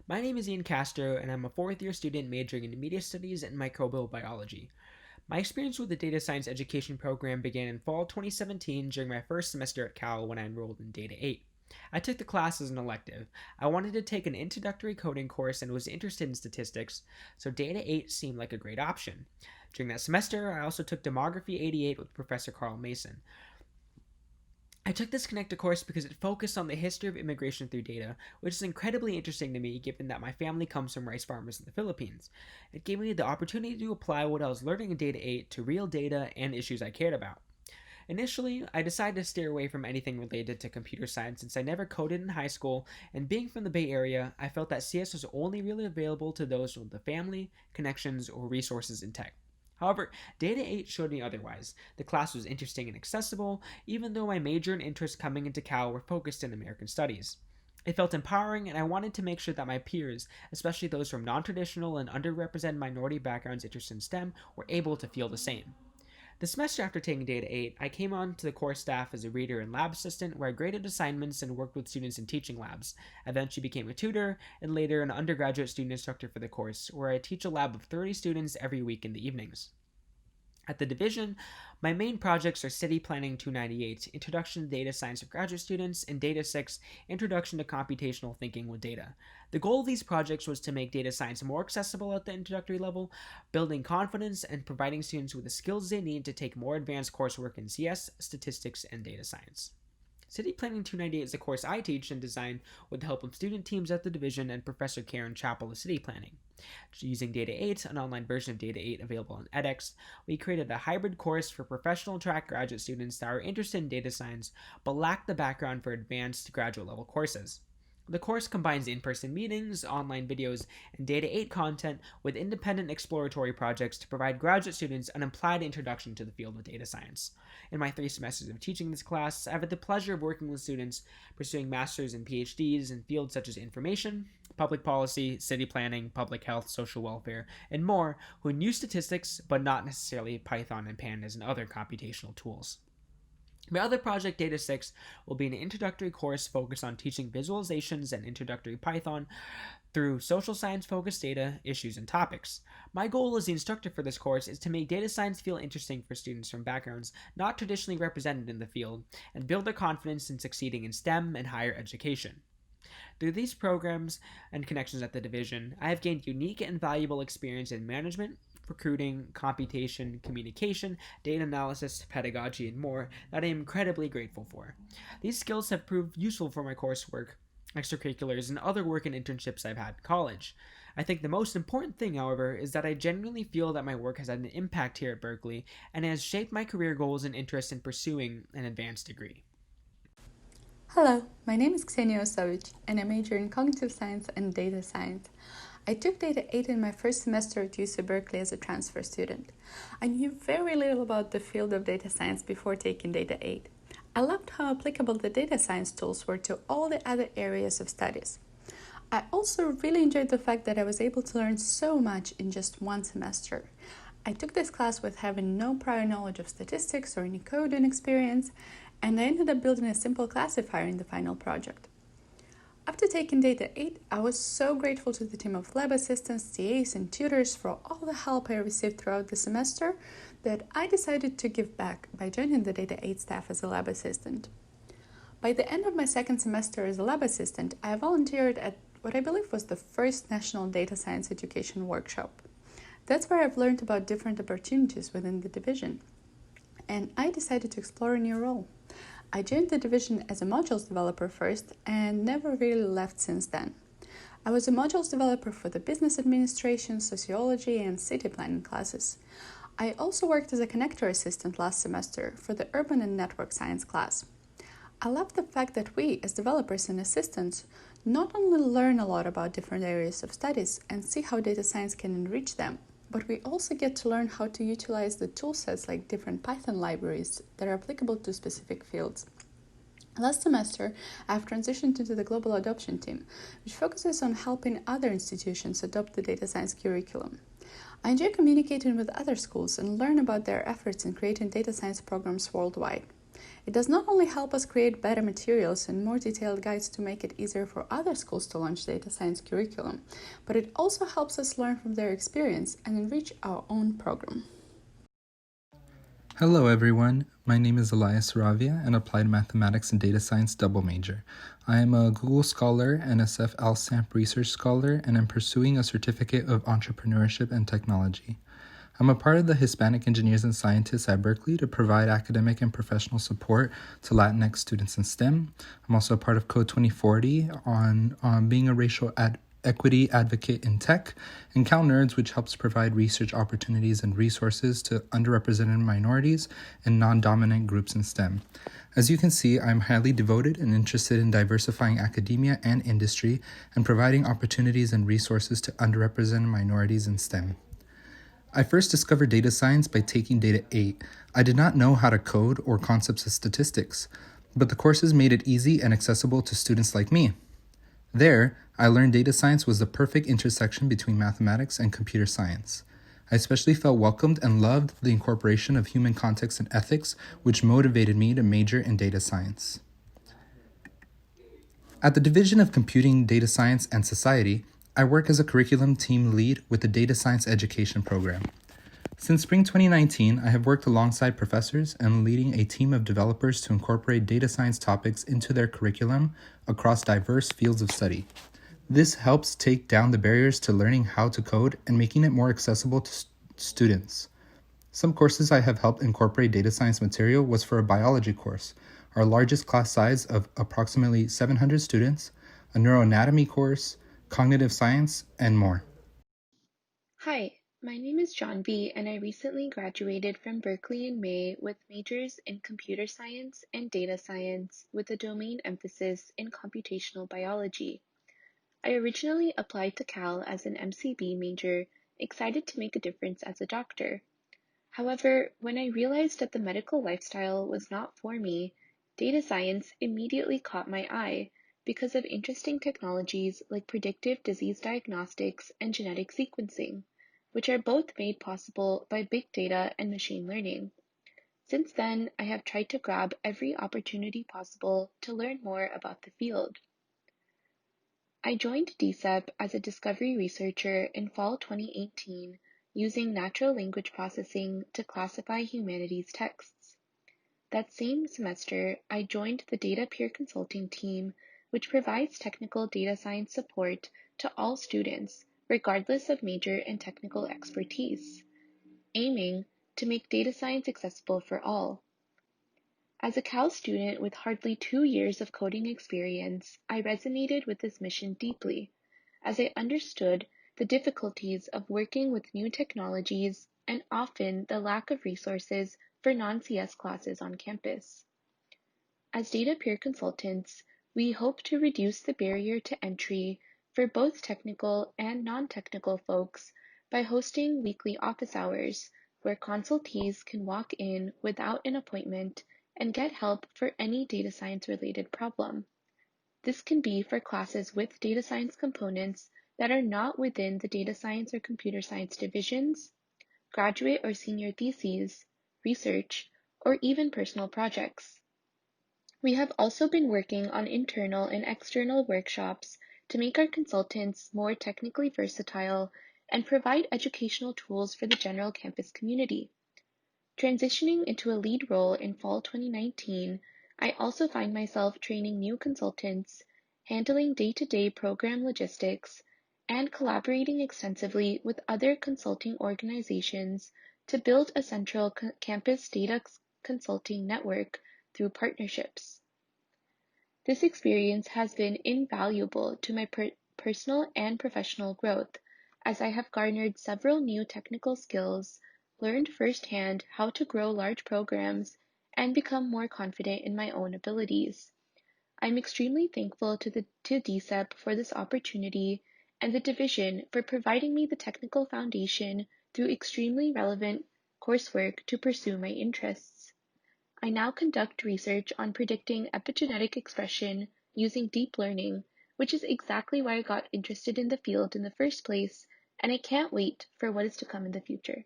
My name is Ian Castro, and I'm a fourth year student majoring in media studies and microbial biology. My experience with the data science education program began in fall 2017 during my first semester at Cal when I enrolled in Data 8. I took the class as an elective. I wanted to take an introductory coding course and was interested in statistics, so Data 8 seemed like a great option. During that semester, I also took Demography 88 with Professor Carl Mason. I took this connected course because it focused on the history of immigration through data, which is incredibly interesting to me given that my family comes from rice farmers in the Philippines. It gave me the opportunity to apply what I was learning in Data 8 to real data and issues I cared about. Initially, I decided to steer away from anything related to computer science since I never coded in high school, and being from the Bay Area, I felt that CS was only really available to those with the family, connections, or resources in tech. However, Data 8 showed me otherwise. The class was interesting and accessible, even though my major and interests coming into Cal were focused in American studies. It felt empowering, and I wanted to make sure that my peers, especially those from non traditional and underrepresented minority backgrounds interested in STEM, were able to feel the same. The semester after taking Data 8, I came on to the course staff as a reader and lab assistant where I graded assignments and worked with students in teaching labs. I eventually became a tutor and later an undergraduate student instructor for the course, where I teach a lab of 30 students every week in the evenings. At the division, my main projects are City Planning 298, Introduction to Data Science for Graduate Students, and Data 6, Introduction to Computational Thinking with Data. The goal of these projects was to make data science more accessible at the introductory level, building confidence, and providing students with the skills they need to take more advanced coursework in CS, statistics, and data science. City Planning 298 is a course I teach and design with the help of student teams at the division and Professor Karen Chappell of City Planning. Using Data 8, an online version of Data 8 available on edX, we created a hybrid course for professional track graduate students that are interested in data science but lack the background for advanced graduate level courses. The course combines in-person meetings, online videos, and Data 8 content with independent exploratory projects to provide graduate students an implied introduction to the field of data science. In my 3 semesters of teaching this class, I've had the pleasure of working with students pursuing masters and PhDs in fields such as information, public policy, city planning, public health, social welfare, and more who use statistics but not necessarily Python and Pandas and other computational tools. My other project, Data 6, will be an introductory course focused on teaching visualizations and introductory Python through social science focused data, issues, and topics. My goal as the instructor for this course is to make data science feel interesting for students from backgrounds not traditionally represented in the field and build their confidence in succeeding in STEM and higher education. Through these programs and connections at the division, I have gained unique and valuable experience in management, recruiting, computation, communication, data analysis, pedagogy, and more that I am incredibly grateful for. These skills have proved useful for my coursework, extracurriculars, and other work and internships I've had in college. I think the most important thing, however, is that I genuinely feel that my work has had an impact here at Berkeley and has shaped my career goals and interests in pursuing an advanced degree. Hello, my name is Kseniya Usovich, and I major in cognitive science and data science. I took Data 8 in my first semester at UC Berkeley as a transfer student. I knew very little about the field of data science before taking Data 8. I loved how applicable the data science tools were to all the other areas of studies. I also really enjoyed the fact that I was able to learn so much in just one semester. I took this class with having no prior knowledge of statistics or any coding experience, and I ended up building a simple classifier in the final project. After taking Data 8, I was so grateful to the team of lab assistants, TAs, and tutors for all the help I received throughout the semester that I decided to give back by joining the Data 8 staff as a lab assistant. By the end of my second semester as a lab assistant, I volunteered at what I believe was the first National Data Science Education Workshop. That's where I've learned about different opportunities within the division, and I decided to explore a new role. I joined the division as a modules developer first and never really left since then. I was a modules developer for the business administration, sociology, and city planning classes. I also worked as a connector assistant last semester for the urban and network science class. I love the fact that we, as developers and assistants, not only learn a lot about different areas of studies and see how data science can enrich them, but we also get to learn how to utilize the toolsets like different Python libraries that are applicable to specific fields. Last semester, I've transitioned into the Global Adoption team, which focuses on helping other institutions adopt the data science curriculum. I enjoy communicating with other schools and learn about their efforts in creating data science programs worldwide. It does not only help us create better materials and more detailed guides to make it easier for other schools to launch data science curriculum, but it also helps us learn from their experience and enrich our own program. Hello everyone, my name is Elias, Saravia, an Applied Mathematics and Data Science double major. I am a Google Scholar, NSF LSAMP Research Scholar, and am pursuing a Certificate of Entrepreneurship and Technology. I'm a part of the Hispanic Engineers and Scientists at Berkeley to provide academic and professional support to Latinx students in STEM. I'm also a part of Code 2040 on being a racial equity advocate in tech, and Cal Nerds, which helps provide research opportunities and resources to underrepresented minorities and non-dominant groups in STEM. As you can see, I'm highly devoted and interested in diversifying academia and industry and providing opportunities and resources to underrepresented minorities in STEM. I first discovered data science by taking Data 8. I did not know how to code or concepts of statistics, but the courses made it easy and accessible to students like me. There, I learned data science was the perfect intersection between mathematics and computer science. I especially felt welcomed and loved the incorporation of human context and ethics, which motivated me to major in data science. At the Division of Computing, Data Science, and Society, I work as a curriculum team lead with the Data Science Education Program. Since spring 2019, I have worked alongside professors and leading a team of developers to incorporate data science topics into their curriculum across diverse fields of study. This helps take down the barriers to learning how to code and making it more accessible to students. Some courses I have helped incorporate data science material was for a biology course, our largest class size of approximately 700 students, a neuroanatomy course, cognitive science, and more. Hi, my name is Jahnavi, and I recently graduated from Berkeley in May with majors in computer science and data science with a domain emphasis in computational biology. I originally applied to Cal as an MCB major, excited to make a difference as a doctor. However, when I realized that the medical lifestyle was not for me, data science immediately caught my eye because of interesting technologies like predictive disease diagnostics and genetic sequencing, which are both made possible by big data and machine learning. Since then, I have tried to grab every opportunity possible to learn more about the field. I joined DSEP as a discovery researcher in fall 2018 using natural language processing to classify humanities texts. That same semester, I joined the data peer consulting team, which provides technical data science support to all students, regardless of major and technical expertise, aiming to make data science accessible for all. As a Cal student with hardly 2 years of coding experience, I resonated with this mission deeply, as I understood the difficulties of working with new technologies and often the lack of resources for non-CS classes on campus. As data peer consultants, we hope to reduce the barrier to entry for both technical and non-technical folks by hosting weekly office hours where consultees can walk in without an appointment and get help for any data science related problem. This can be for classes with data science components that are not within the data science or computer science divisions, graduate or senior theses, research, or even personal projects. We have also been working on internal and external workshops to make our consultants more technically versatile and provide educational tools for the general campus community. Transitioning into a lead role in fall 2019, I also find myself training new consultants, handling day-to-day program logistics, and collaborating extensively with other consulting organizations to build a central campus data consulting network through partnerships. This experience has been invaluable to my personal and professional growth, as I have garnered several new technical skills, learned firsthand how to grow large programs, and become more confident in my own abilities. I'm extremely thankful to DSEP for this opportunity and the division for providing me the technical foundation through extremely relevant coursework to pursue my interests. I now conduct research on predicting epigenetic expression using deep learning, which is exactly why I got interested in the field in the first place, and I can't wait for what is to come in the future.